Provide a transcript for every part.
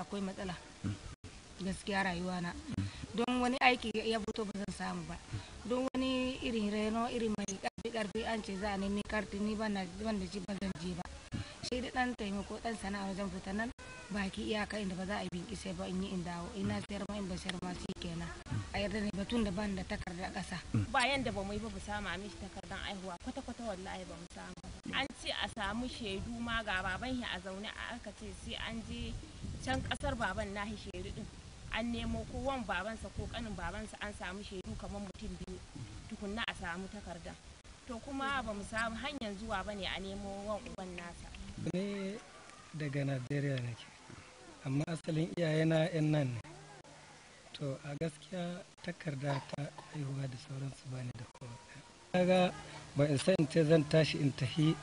akwai matsala gaskiya rayuwa na don wani aiki ya fito ba zan samu ba don wani irin reno irin mai karfi an ce za a nemi karti ni ban da shi ba zan je ba sai da dan taimako dan sana'a wajen fita nan baki iyaka inda ba za a yi binki sai ba in yi in dawo ina sayar ma in ba sayar ma shi kenan a yarda ne batun da ban da takardar kasa bayan da ba mu yi ba mu samu mishi takardar aihuwa kwata wallahi ba mu samu an ce a samu shaidu ma ga baban shi a zaune a aka ce sai an je can kasar baban nahi shaidu din an nemo ko wan babansa ko kanin babansa an samu shaidu kamar mutum biyu tukunna a samu takardar to kuma ba mu samu hanyar zuwa bane a nemo wan uban nasa ne daga Najeriya nake amma asalin iyayena yan nan ne to a gaskiya takarda ta haihuwa da sauransu ba ni da kowa kaga ba in san ce zan tashi in tahi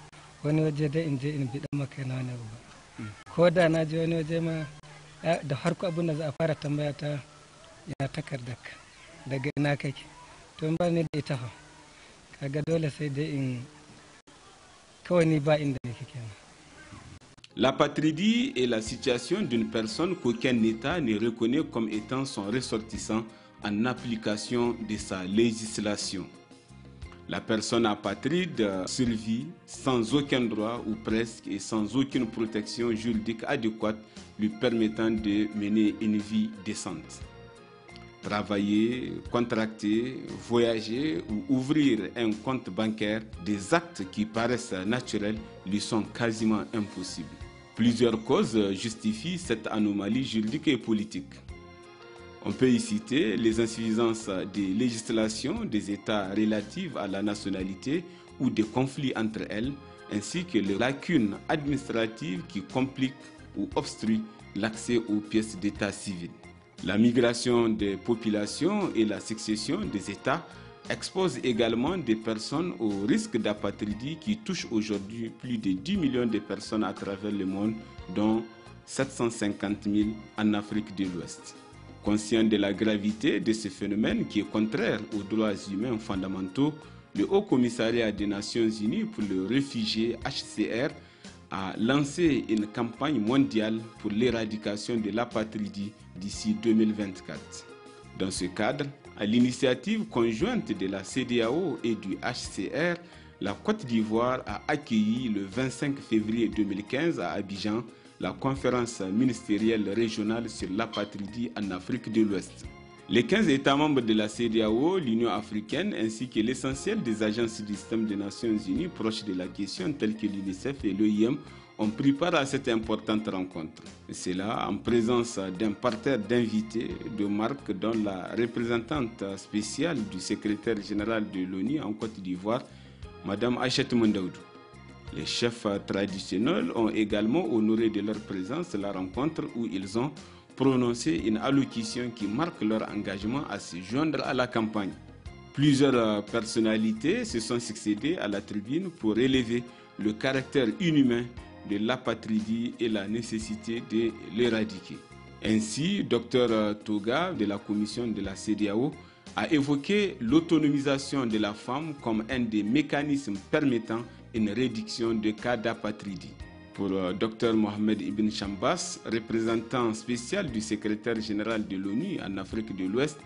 wani waje da in je in bi dan maka na wani ba ko da na je wani waje ma da harko abin da za a fara tambaya ta ina takardarka daga ina kake to in ba ni da ita fa kaga dole sai dai in kawai ni ba inda nake kenan. L'apatridie est la situation d'une personne qu'aucun État ne reconnaît comme étant son ressortissant en application de sa législation. La personne apatride survit sans aucun droit ou presque et sans aucune protection juridique adéquate lui permettant de mener une vie décente. Travailler, contracter, voyager ou ouvrir un compte bancaire, des actes qui paraissent naturels lui sont quasiment impossibles. Plusieurs causes justifient cette anomalie juridique et politique. On peut y citer les insuffisances des législations des États relatives à la nationalité ou des conflits entre elles, ainsi que les lacunes administratives qui compliquent ou obstruent l'accès aux pièces d'état civil. La migration des populations et la succession des États exposent également des personnes au risque d'apatridie qui touche aujourd'hui plus de 10 millions de personnes à travers le monde, dont 750 000 en Afrique de l'Ouest. Conscient de la gravité de ce phénomène qui est contraire aux droits humains fondamentaux, le Haut Commissariat des Nations Unies pour les réfugiés HCR a lancé une campagne mondiale pour l'éradication de l'apatridie d'ici 2024. Dans ce cadre, à l'initiative conjointe de la CEDEAO et du HCR, la Côte d'Ivoire a accueilli le 25 février 2015 à Abidjan la conférence ministérielle régionale sur l'apatridie en Afrique de l'Ouest. Les 15 États membres de la CEDEAO, l'Union africaine ainsi que l'essentiel des agences du système des Nations Unies proches de la question telles que l'UNICEF et l'OIM ont pris part à cette importante rencontre. C'est là en présence d'un parterre d'invités de marque dont la représentante spéciale du secrétaire général de l'ONU en Côte d'Ivoire, Mme Aïchatou Mandaoudou. Les chefs traditionnels ont également honoré de leur présence la rencontre où ils ont prononcé une allocution qui marque leur engagement à se joindre à la campagne. Plusieurs personnalités se sont succédées à la tribune pour relever le caractère inhumain de l'apatridie et la nécessité de l'éradiquer. Ainsi, Dr Toga de la commission de la CEDEAO a évoqué l'autonomisation de la femme comme un des mécanismes permettant une réduction des cas d'apatridie. Pour Dr Mohamed Ibn Chambas, représentant spécial du secrétaire général de l'ONU en Afrique de l'Ouest,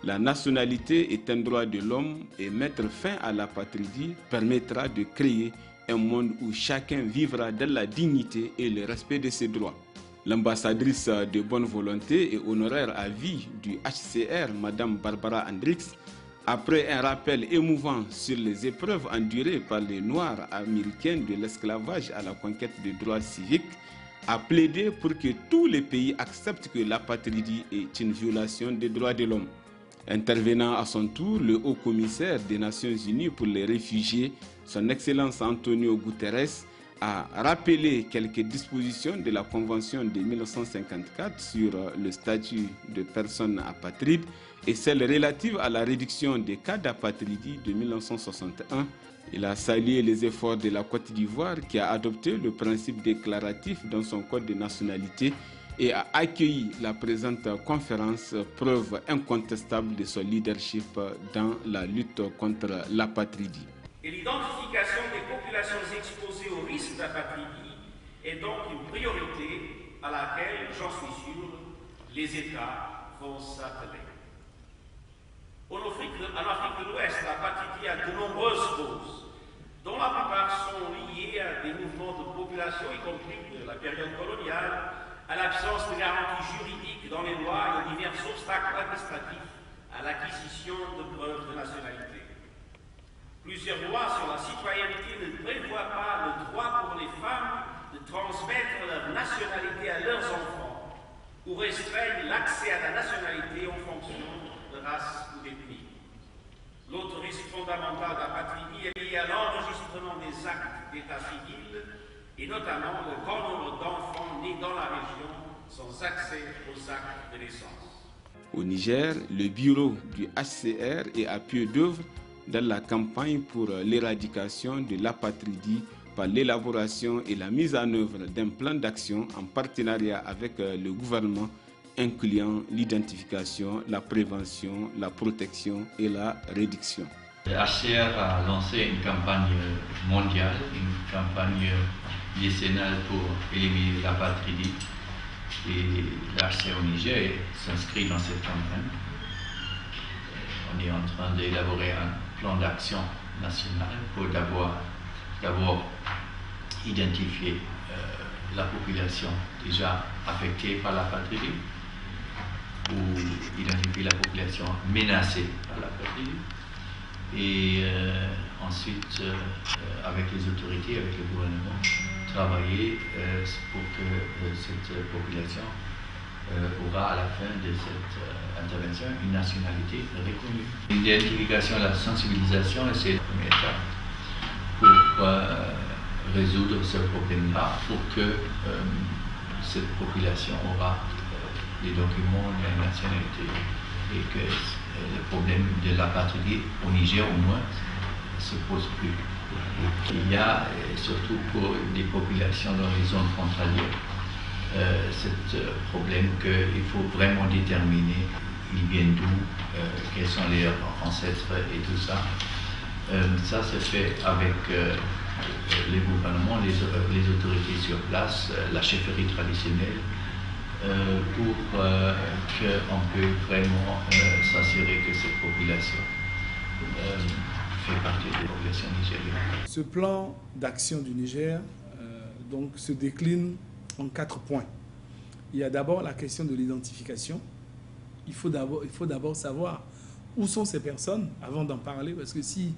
la nationalité est un droit de l'homme et mettre fin à l'apatridie permettra de créer un monde où chacun vivra dans la dignité et le respect de ses droits. L'ambassadrice de bonne volonté et honoraire à vie du HCR, Mme Barbara Hendricks, après un rappel émouvant sur les épreuves endurées par les Noirs américains de l'esclavage à la conquête des droits civiques, a plaidé pour que tous les pays acceptent que l'apatridie est une violation des droits de l'homme. Intervenant à son tour, le haut commissaire des Nations Unies pour les réfugiés, son Excellence Antonio Guterres, a rappelé quelques dispositions de la Convention de 1954 sur le statut de personnes apatrides et celle relative à la réduction des cas d'apatridie de 1961. Il a salué les efforts de la Côte d'Ivoire qui a adopté le principe déclaratif dans son code de nationalité et a accueilli la présente conférence, preuve incontestable de son leadership dans la lutte contre l'apatridie. Et l'identification des populations exposées au risque d'apatridie est donc une priorité à laquelle, j'en suis sûr, les États vont s'atteler. En Afrique de l'Ouest, la patrie a de nombreuses causes, dont la plupart sont liées à des mouvements de population, y compris de la période coloniale, à l'absence de garanties juridiques dans les lois et aux divers obstacles administratifs à l'acquisition de preuves de nationalité. Plusieurs lois sur la citoyenneté ne prévoient pas le droit pour les femmes de transmettre leur nationalité à leurs enfants ou restreignent l'accès à la nationalité en fonction de race ou d'ethnie. L'autre risque fondamental de la patrie est lié à l'enregistrement des actes d'état civil et notamment le grand nombre d'enfants nés dans la région sans accès aux actes de naissance. Au Niger, le bureau du HCR est à pied d'œuvre dans la campagne pour l'éradication de l'apatridie par l'élaboration et la mise en œuvre d'un plan d'action en partenariat avec le gouvernement incluant l'identification, la prévention, la protection et la réduction. Le HCR a lancé une campagne mondiale, une campagne décennale pour éliminer l'apatridie. Et l'HCR au Niger s'inscrit dans cette campagne. On est en train d'élaborer un plan d'action national pour d'abord identifier la population déjà affectée par l'apatridie ou identifier la population menacée par l'apatridie. Et ensuite, avec les autorités, avec le gouvernement, travailler pour que cette population aura à la fin de cette intervention une nationalité reconnue. L'identification et la sensibilisation, c'est la première étape pour résoudre ce problème-là, pour que cette population aura les documents de la nationalité et que le problème de l'apatridie au Niger au moins ne se pose plus. Il y a surtout pour des populations dans les zones frontalières ce problème qu'il faut vraiment déterminer ils viennent d'où, quels sont leurs ancêtres et tout ça. Ça se fait avec les gouvernements, les autorités sur place, la chefferie traditionnelle, pour qu'on peut vraiment s'assurer que cette population fait partie des populations nigériennes. Ce plan d'action du Niger donc, se décline en 4 points. Il y a d'abord la question de l'identification. Il faut d'abord savoir où sont ces personnes avant d'en parler, parce que s'il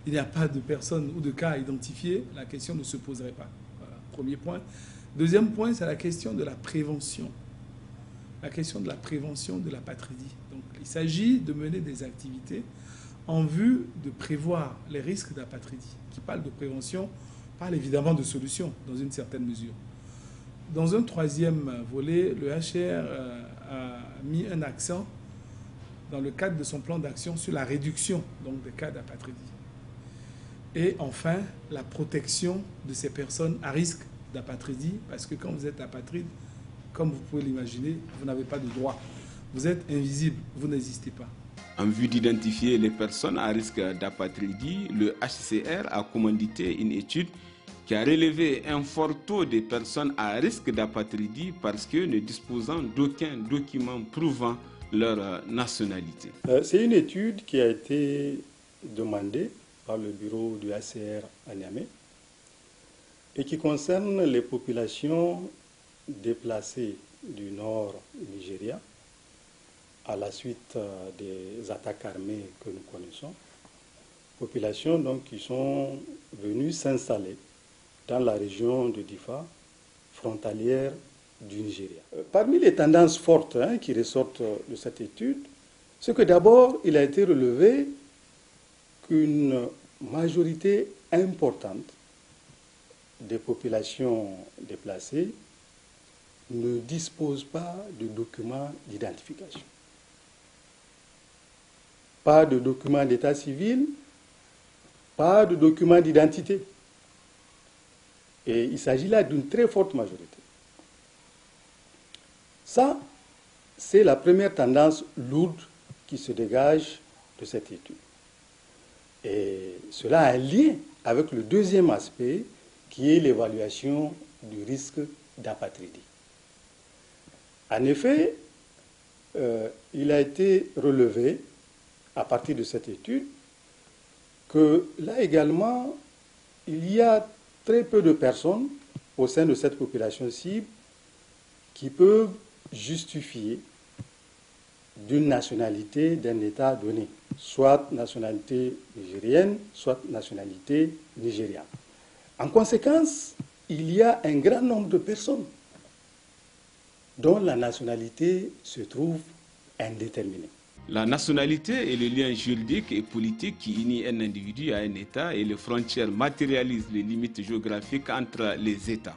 n'y a pas de personnes ou de cas à identifier, la question ne se poserait pas. Voilà, premier point. Deuxième point, c'est la question de la prévention. La question de la prévention de l'apatridie. Donc, il s'agit de mener des activités en vue de prévoir les risques d'apatridie. Qui parle de prévention, parle évidemment de solutions, dans une certaine mesure. Dans un troisième volet, le HCR a mis un accent dans le cadre de son plan d'action sur la réduction donc, des cas d'apatridie. Et enfin, la protection de ces personnes à risque d'apatridie, parce que quand vous êtes apatride, comme vous pouvez l'imaginer, vous n'avez pas de droit. Vous êtes invisible, vous n'existez pas. En vue d'identifier les personnes à risque d'apatridie, le HCR a commandité une étude qui a relevé un fort taux de personnes à risque d'apatridie parce que ne disposant d'aucun document prouvant leur nationalité. C'est une étude qui a été demandée par le bureau du HCR à Niamey et qui concerne les populations déplacées du nord Nigeria à la suite des attaques armées que nous connaissons. Populations donc, qui sont venues s'installer dans la région de Difa, frontalière du Nigeria. Parmi les tendances fortes qui ressortent de cette étude, c'est que d'abord, il a été relevé qu'une majorité importante des populations déplacées ne disposent pas de documents d'identification. Pas de documents d'état civil, pas de documents d'identité. Et il s'agit là d'une très forte majorité. Ça, c'est la première tendance lourde qui se dégage de cette étude. Et cela a un lien avec le deuxième aspect qui est l'évaluation du risque d'apatridie. En effet, il a été relevé, à partir de cette étude, que là également, il y a très peu de personnes au sein de cette population cible qui peuvent justifier d'une nationalité d'un État donné, soit nationalité nigérienne, soit nationalité nigériane. En conséquence, il y a un grand nombre de personnes dont la nationalité se trouve indéterminée. La nationalité est le lien juridique et politique qui unit un individu à un État et les frontières matérialisent les limites géographiques entre les États.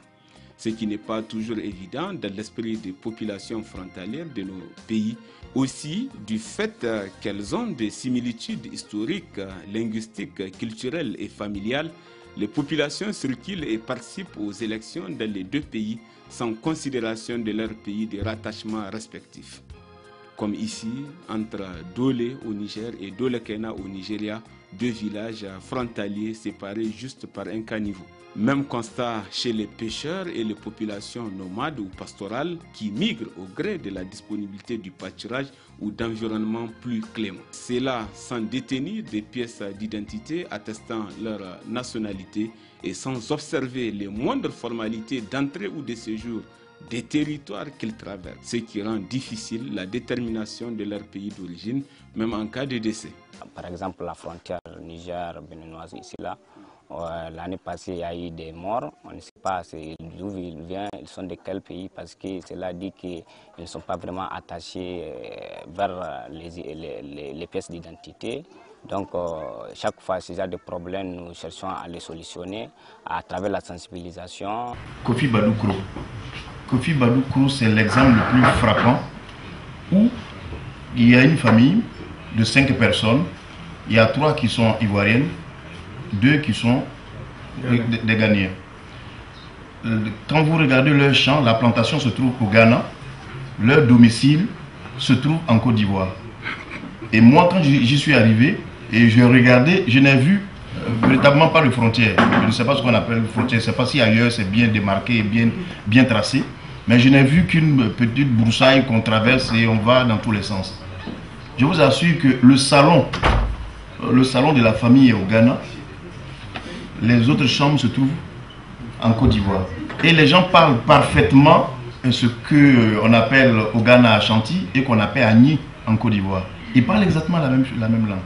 Ce qui n'est pas toujours évident dans l'esprit des populations frontalières de nos pays, aussi du fait qu'elles ont des similitudes historiques, linguistiques, culturelles et familiales. Les populations circulent et participent aux élections dans les deux pays sans considération de leur pays de rattachement respectif. Comme ici, entre Dole au Niger et Dole-Kena au Nigeria, deux villages frontaliers séparés juste par un caniveau. Même constat chez les pêcheurs et les populations nomades ou pastorales qui migrent au gré de la disponibilité du pâturage ou d'environnements plus cléments. C'est là sans détenir des pièces d'identité attestant leur nationalité et sans observer les moindres formalités d'entrée ou de séjour des territoires qu'ils traversent, ce qui rend difficile la détermination de leur pays d'origine, même en cas de décès. Par exemple, la frontière Niger-Béninoise ici là, l'année passée, il y a eu des morts. On ne sait pas d'où ils viennent, ils sont de quel pays, parce que cela dit qu'ils ne sont pas vraiment attachés vers les pièces d'identité. Donc, chaque fois, s'il y a des problèmes, nous cherchons à les solutionner à travers la sensibilisation. Kofi Badoukro. Kofi Badoukro, c'est l'exemple le plus frappant où il y a une famille de 5 personnes. Il y a 3 qui sont ivoiriennes, 2 qui sont des Ghanéens. Quand vous regardez leur champ, la plantation se trouve au Ghana, leur domicile se trouve en Côte d'Ivoire. Et moi, quand j'y suis arrivé et je regardais, je n'ai vu véritablement pas de frontière. Je ne sais pas ce qu'on appelle frontière, je ne sais pas si ailleurs c'est bien démarqué, bien tracé, mais je n'ai vu qu'une petite broussaille qu'on traverse et on va dans tous les sens. Je vous assure que le salon de la famille est au Ghana. Les autres chambres se trouvent en Côte d'Ivoire. Et les gens parlent parfaitement ce qu'on appelle au Ghana Ashanti et qu'on appelle Agni en Côte d'Ivoire. Ils parlent exactement la même langue.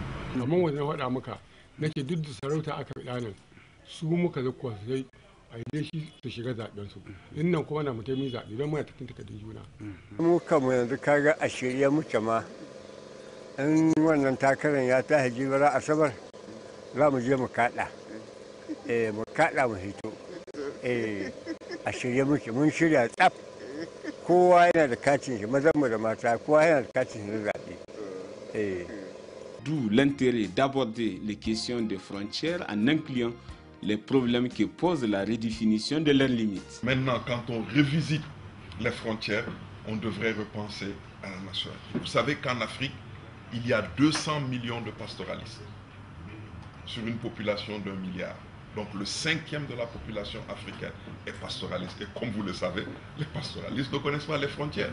D'où l'intérêt d'aborder les questions des frontières en incluant les problèmes que pose la redéfinition de leurs limites. Maintenant, quand on revisite les frontières, on devrait repenser à la nationalité. Vous savez qu'en Afrique, il y a 200 millions de pastoralistes sur une population d'1 milliard. Donc le 5e de la population africaine est pastoraliste. Et comme vous le savez, les pastoralistes ne connaissent pas les frontières.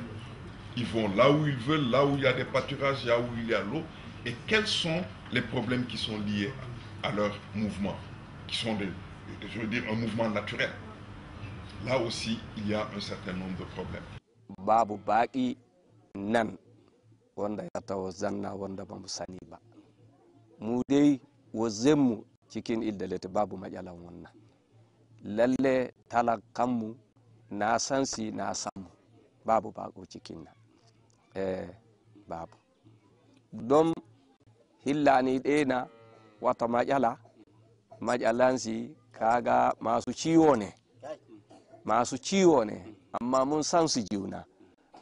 Ils vont là où ils veulent, là où il y a des pâturages, là où il y a l'eau. Et quels sont les problèmes qui sont liés à leur mouvement, qui sont je veux dire, un mouvement naturel. Là aussi, il y a un certain nombre de problèmes. Babu baki nan wanda ya tawo zanna wanda ba mu sani ba. Mu dai wazemu cikin iddalete babu majalan wannan. Lalle talakanmu na san si na samu babu bako cikin nan. Babu. Don hillani ɗena wata majalansi kaga masu ciwo ne amma mun san su juna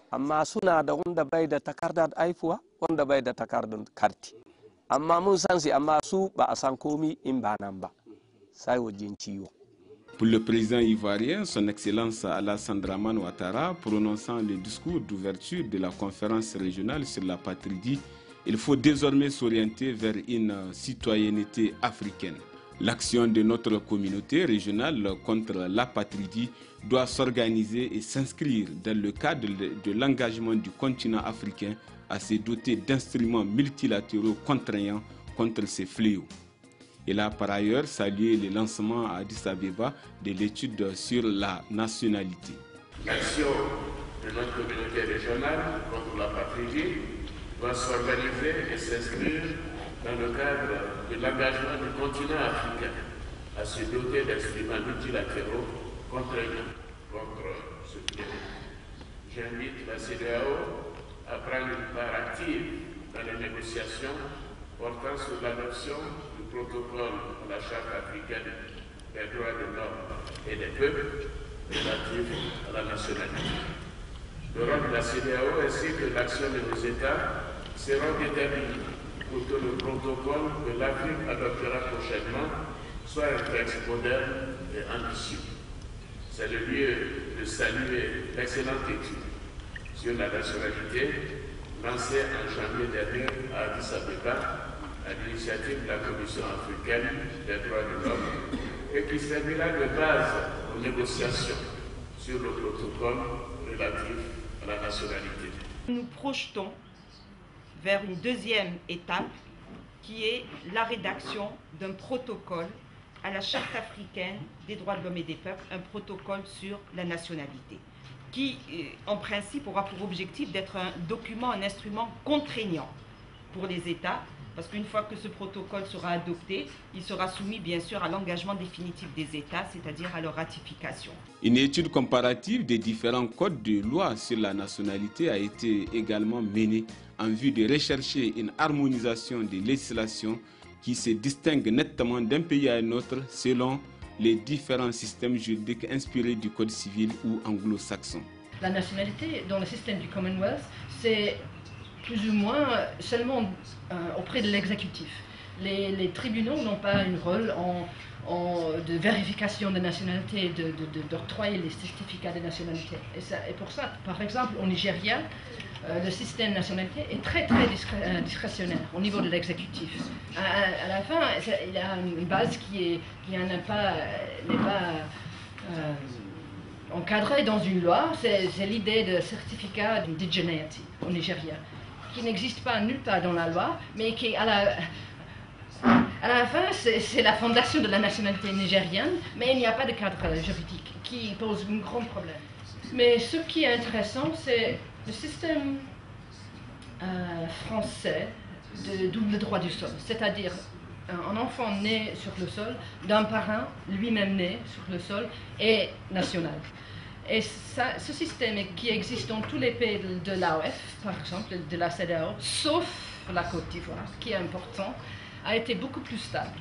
amma suna da wanda bai da takardar aifuwa wanda bai da takardar karti amma mun san su amma su ba a san komi in ba nan ba sai wajen ciwo. Pour le président ivoirien, son Excellence Alassane Dramane Ouattara, prononçant le discours d'ouverture de la conférence régionale sur la patrie, il faut désormais s'orienter vers une citoyenneté africaine. L'action de notre communauté régionale contre l'apatridie doit s'organiser et s'inscrire dans le cadre de l'engagement du continent africain à se doter d'instruments multilatéraux contraignants contre ces fléaux. Il a par ailleurs salué le lancement à Addis Abeba de l'étude sur la nationalité. L'action de notre communauté régionale contre l'apatridie doit s'organiser et s'inscrire dans le cadre de l'engagement du continent africain à se doter d'instruments multilatéraux contraignants contre ce fléau. J'invite la CEDEAO à prendre une part active dans les négociations portant sur l'adoption du protocole à la Charte africaine des droits de l'homme et des peuples relatif à la nationalité. Le rôle de la CEDEAO ainsi que l'action de nos États seront déterminés pour que le protocole que l'Afrique adoptera prochainement soit un texte moderne et ambitieux. C'est le lieu de saluer l'excellente étude sur la nationalité lancée en janvier dernier à Addis Abeba à l'initiative de la Commission africaine des droits de l'homme et qui servira de base aux négociations sur le protocole relatif à la nationalité. Nous projetons vers une deuxième étape qui est la rédaction d'un protocole à la Charte africaine des droits de l'homme et des peuples, un protocole sur la nationalité, qui en principe aura pour objectif d'être un document, un instrument contraignant pour les États, parce qu'une fois que ce protocole sera adopté, il sera soumis bien sûr à l'engagement définitif des États, c'est-à-dire à leur ratification. Une étude comparative des différents codes de loi sur la nationalité a été également menée en vue de rechercher une harmonisation des législations qui se distingue nettement d'un pays à un autre selon les différents systèmes juridiques inspirés du Code civil ou anglo-saxon. La nationalité dans le système du Commonwealth, c'est plus ou moins seulement auprès de l'exécutif. Les tribunaux n'ont pas un rôle de vérification de nationalité, d'octroyer les certificats de nationalité. Et pour ça, par exemple, au Nigeria, le système de nationalité est très discrétionnaire au niveau de l'exécutif. À la fin, il y a une base qui n'est pas encadrée dans une loi, c'est l'idée de certificat d'indigeneity au Nigeria, qui n'existe pas nulle part dans la loi, mais qui à la fin, c'est la fondation de la nationalité nigérienne, mais il n'y a pas de cadre juridique qui pose un grand problème. Mais ce qui est intéressant, c'est le système français de double droit du sol, c'est-à-dire un enfant né sur le sol d'un parent lui-même né sur le sol est national. Et ce système qui existe dans tous les pays de l'AOF, par exemple, de la CEDEAO, sauf la Côte d'Ivoire, qui est important, a été beaucoup plus stable.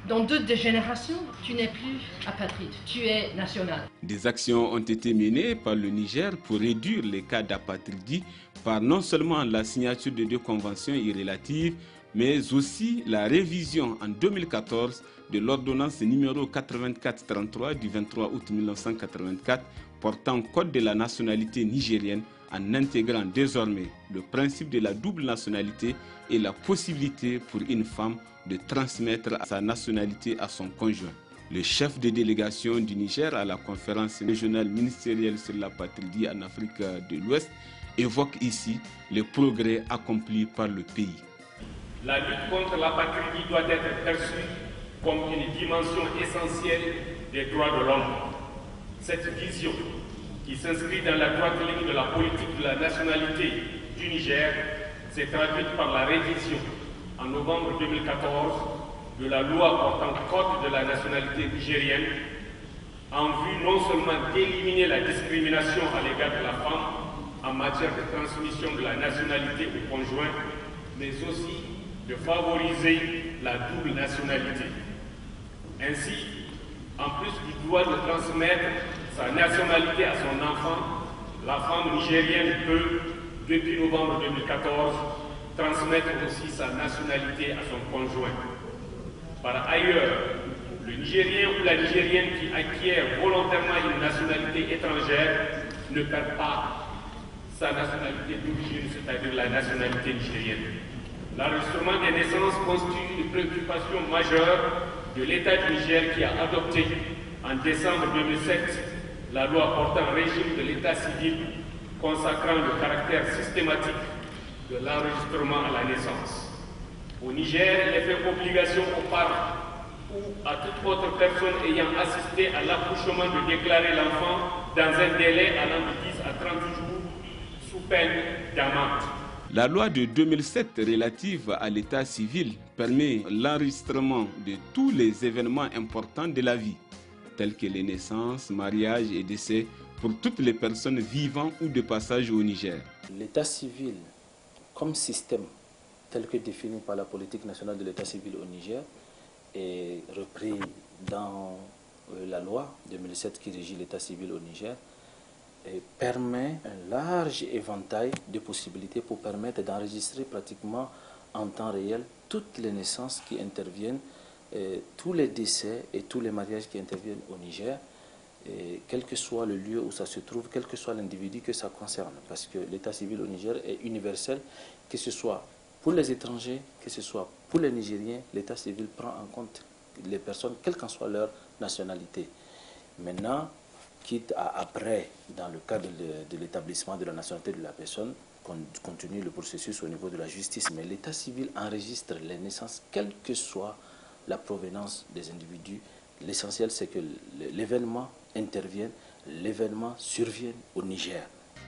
Dans 2 générations, tu n'es plus apatride, tu es national. Des actions ont été menées par le Niger pour réduire les cas d'apatridie par non seulement la signature de 2 conventions irrélatives, mais aussi la révision en 2014 de l'ordonnance numéro 8433 du 23 août 1984 portant code de la nationalité nigérienne en intégrant désormais le principe de la double nationalité et la possibilité pour une femme de transmettre sa nationalité à son conjoint. Le chef de délégation du Niger à la conférence régionale ministérielle sur l'apatridie en Afrique de l'Ouest évoque ici les progrès accomplis par le pays. La lutte contre l'apatridie doit être perçue comme une dimension essentielle des droits de l'homme. Cette vision, qui s'inscrit dans la droite ligne de la politique de la nationalité du Niger, s'est traduite par la révision en novembre 2014 de la loi portant code de la nationalité nigérienne en vue non seulement d'éliminer la discrimination à l'égard de la femme en matière de transmission de la nationalité au conjoint, mais aussi de favoriser la double nationalité. Ainsi, en plus du droit de transmettre sa nationalité à son enfant, la femme nigérienne peut, depuis novembre 2014, transmettre aussi sa nationalité à son conjoint. Par ailleurs, le Nigérien ou la Nigérienne qui acquiert volontairement une nationalité étrangère ne perd pas sa nationalité d'origine, c'est-à-dire la nationalité nigérienne. L'enregistrement des naissances constitue une préoccupation majeure de l'État du Niger qui a adopté en décembre 2007 la loi portant régime de l'État civil consacrant le caractère systématique de l'enregistrement à la naissance. Au Niger, il est fait obligation aux parents ou à toute autre personne ayant assisté à l'accouchement de déclarer l'enfant dans un délai allant de 10 à 30 jours sous peine d'amende. La loi de 2007 relative à l'état civil permet l'enregistrement de tous les événements importants de la vie, tels que les naissances, mariages et décès pour toutes les personnes vivant ou de passage au Niger. L'état civil comme système tel que défini par la politique nationale de l'état civil au Niger est repris dans la loi 2007 qui régit l'état civil au Niger et permet un large éventail de possibilités pour permettre d'enregistrer pratiquement en temps réel toutes les naissances qui interviennent, tous les décès et tous les mariages qui interviennent au Niger, et quel que soit le lieu où ça se trouve, quel que soit l'individu que ça concerne. Parce que l'état civil au Niger est universel, que ce soit pour les étrangers, que ce soit pour les Nigériens, l'état civil prend en compte les personnes, quelle qu'en soit leur nationalité. Maintenant, quitte à après, dans le cadre de l'établissement de la nationalité de la personne, continuer le processus au niveau de la justice. Mais l'état civil enregistre les naissances, quelle que soit la provenance des individus. L'essentiel, c'est que l'événement intervienne, l'événement survienne au Niger.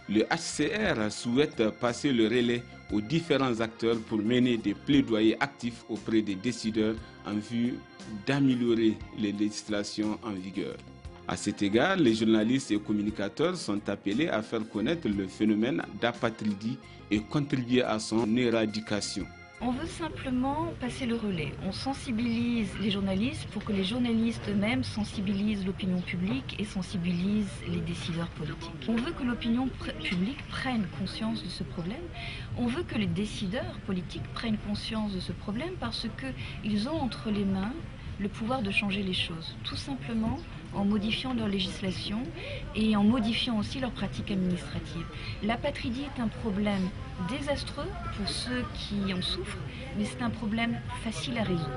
Le HCR souhaite passer le relais aux différents acteurs pour mener des plaidoyers actifs auprès des décideurs en vue d'améliorer les législations en vigueur. À cet égard, les journalistes et communicateurs sont appelés à faire connaître le phénomène d'apatridie et contribuer à son éradication. On veut simplement passer le relais. On sensibilise les journalistes pour que les journalistes eux-mêmes sensibilisent l'opinion publique et sensibilisent les décideurs politiques. On veut que l'opinion publique prenne conscience de ce problème. On veut que les décideurs politiques prennent conscience de ce problème parce qu'ils ont entre les mains le pouvoir de changer les choses, tout simplement en modifiant leur législation et en modifiant aussi leurs pratiques administratives. L'apatridie est un problème désastreux pour ceux qui en souffrent, mais c'est un problème facile à résoudre.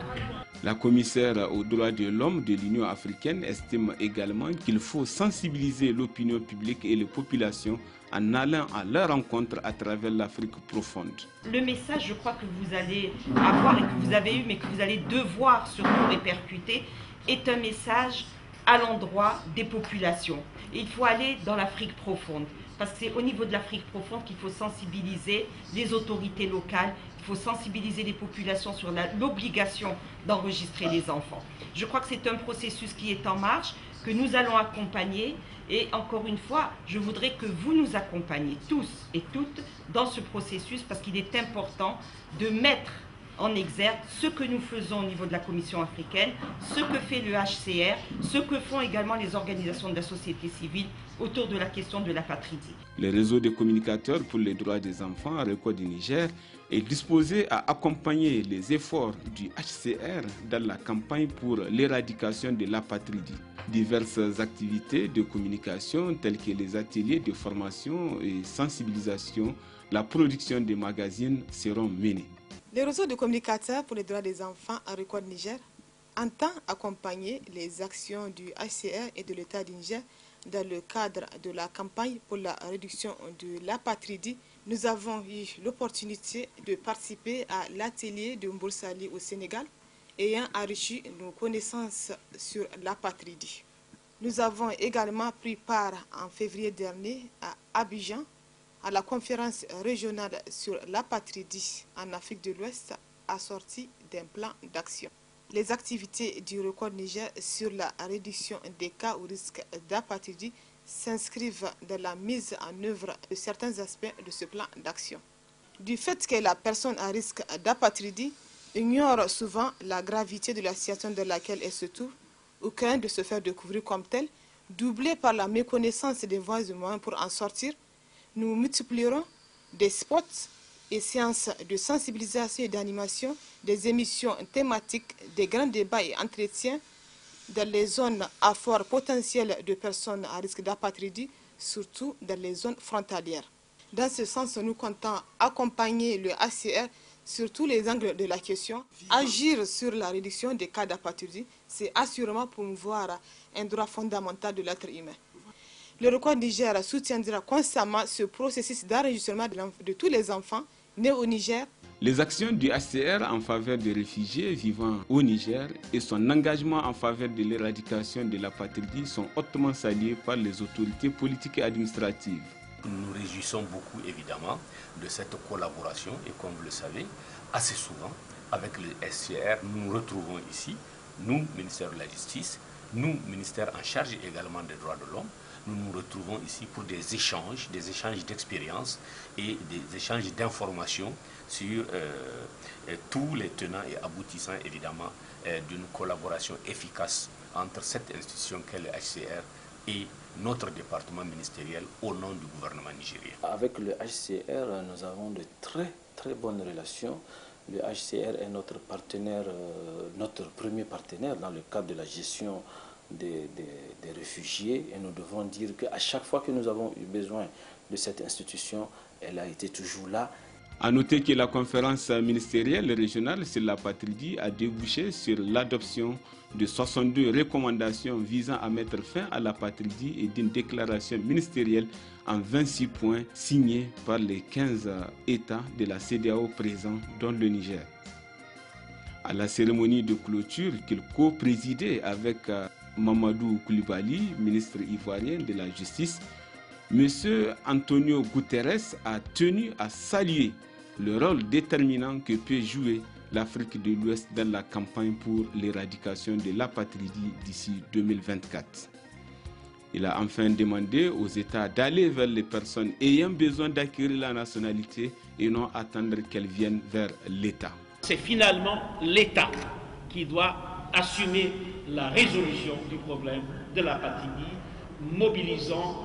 La commissaire aux droits de l'homme de l'Union africaine estime également qu'il faut sensibiliser l'opinion publique et les populations en allant à leur rencontre à travers l'Afrique profonde. Le message, je crois, que vous allez avoir et que vous avez eu, mais que vous allez devoir surtout répercuter, est un message à l'endroit des populations. Et il faut aller dans l'Afrique profonde, parce que c'est au niveau de l'Afrique profonde qu'il faut sensibiliser les autorités locales, il faut sensibiliser les populations sur l'obligation d'enregistrer les enfants. Je crois que c'est un processus qui est en marche, que nous allons accompagner, et encore une fois, je voudrais que vous nous accompagniez tous et toutes dans ce processus, parce qu'il est important de mettre en exergue ce que nous faisons au niveau de la Commission africaine, ce que fait le HCR, ce que font également les organisations de la société civile autour de la question de l'apatridie. Le réseau de communicateurs pour les droits des enfants, RECO du Niger, est disposé à accompagner les efforts du HCR dans la campagne pour l'éradication de l'apatridie. Diverses activités de communication telles que les ateliers de formation et sensibilisation, la production des magazines seront menées. Le réseau de communicateurs pour les droits des enfants à RECO Niger entend accompagner les actions du HCR et de l'État du Niger dans le cadre de la campagne pour la réduction de l'apatridie. Nous avons eu l'opportunité de participer à l'atelier de Mboursali au Sénégal, ayant enrichi nos connaissances sur l'apatridie. Nous avons également pris part en février dernier à Abidjan, à la conférence régionale sur l'apatridie en Afrique de l'Ouest, assortie d'un plan d'action. Les activités du RECO Niger sur la réduction des cas ou risques d'apatridie s'inscrivent dans la mise en œuvre de certains aspects de ce plan d'action. Du fait que la personne à risque d'apatridie ignore souvent la gravité de la situation dans laquelle elle se trouve ou craint de se faire découvrir comme telle, doublée par la méconnaissance des voies et moyens pour en sortir, nous multiplierons des spots et séances de sensibilisation et d'animation, des émissions thématiques, des grands débats et entretiens dans les zones à fort potentiel de personnes à risque d'apatridie, surtout dans les zones frontalières. Dans ce sens, nous comptons accompagner le HCR sur tous les angles de la question. Agir sur la réduction des cas d'apatridie, c'est assurément promouvoir un droit fondamental de l'être humain. Le Record Niger soutiendra constamment ce processus d'enregistrement de tous les enfants nés au Niger. Les actions du HCR en faveur des réfugiés vivant au Niger et son engagement en faveur de l'éradication de l'apatridie sont hautement salués par les autorités politiques et administratives. Nous nous réjouissons beaucoup évidemment de cette collaboration et comme vous le savez, assez souvent avec le HCR, nous nous retrouvons ici, nous, ministère de la Justice, nous, ministère en charge également des droits de l'homme, nous nous retrouvons ici pour des échanges d'expériences et des échanges d'informations sur tous les tenants et aboutissants évidemment d'une collaboration efficace entre cette institution qu'est le HCR et notre département ministériel au nom du gouvernement nigérien. Avec le HCR, nous avons de très bonnes relations. Le HCR est notre partenaire, notre premier partenaire dans le cadre de la gestion des réfugiés et nous devons dire qu'à chaque fois que nous avons eu besoin de cette institution, elle a été toujours là. A noter que la conférence ministérielle régionale sur l'apatridie a débouché sur l'adoption de 62 recommandations visant à mettre fin à l'apatridie et d'une déclaration ministérielle en 26 points signée par les 15 États de la CEDEAO présents dans le Niger. À la cérémonie de clôture qu'il co-présidait avec Mamadou Koulibaly, ministre ivoirien de la Justice, M. Antonio Guterres a tenu à saluer le rôle déterminant que peut jouer l'Afrique de l'Ouest dans la campagne pour l'éradication de l'apatridie d'ici 2024. Il a enfin demandé aux États d'aller vers les personnes ayant besoin d'acquérir la nationalité et non attendre qu'elles viennent vers l'État. C'est finalement l'État qui doit assumer la résolution du problème de l'apatridie, mobilisant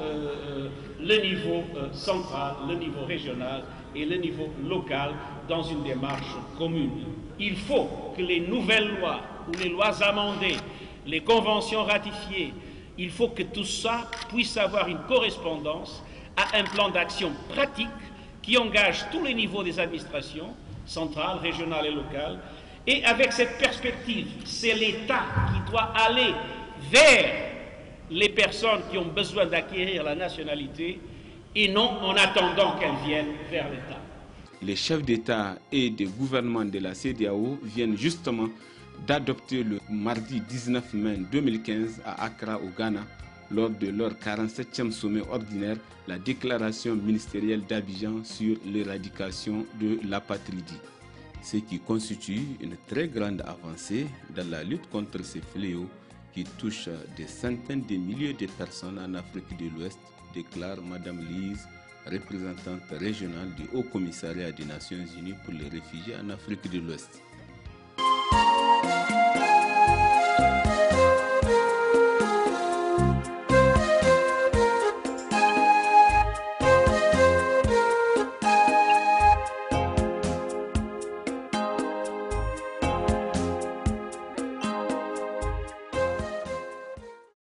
le niveau central, le niveau régional et le niveau local dans une démarche commune. Il faut que les nouvelles lois ou les lois amendées, les conventions ratifiées, il faut que tout ça puisse avoir une correspondance à un plan d'action pratique qui engage tous les niveaux des administrations, centrales, régionales et locales. Et avec cette perspective, c'est l'État qui doit aller vers les personnes qui ont besoin d'acquérir la nationalité et non en attendant qu'elles viennent vers l'État. Les chefs d'État et de gouvernement de la CEDEAO viennent justement d'adopter le mardi 19 mai 2015 à Accra au Ghana, lors de leur 47e sommet ordinaire, la déclaration ministérielle d'Abidjan sur l'éradication de l'apatridie, ce qui constitue une très grande avancée dans la lutte contre ces fléaux qui touchent des centaines de milliers de personnes en Afrique de l'Ouest, déclare Mme Lise, représentante régionale du Haut Commissariat des Nations Unies pour les réfugiés en Afrique de l'Ouest.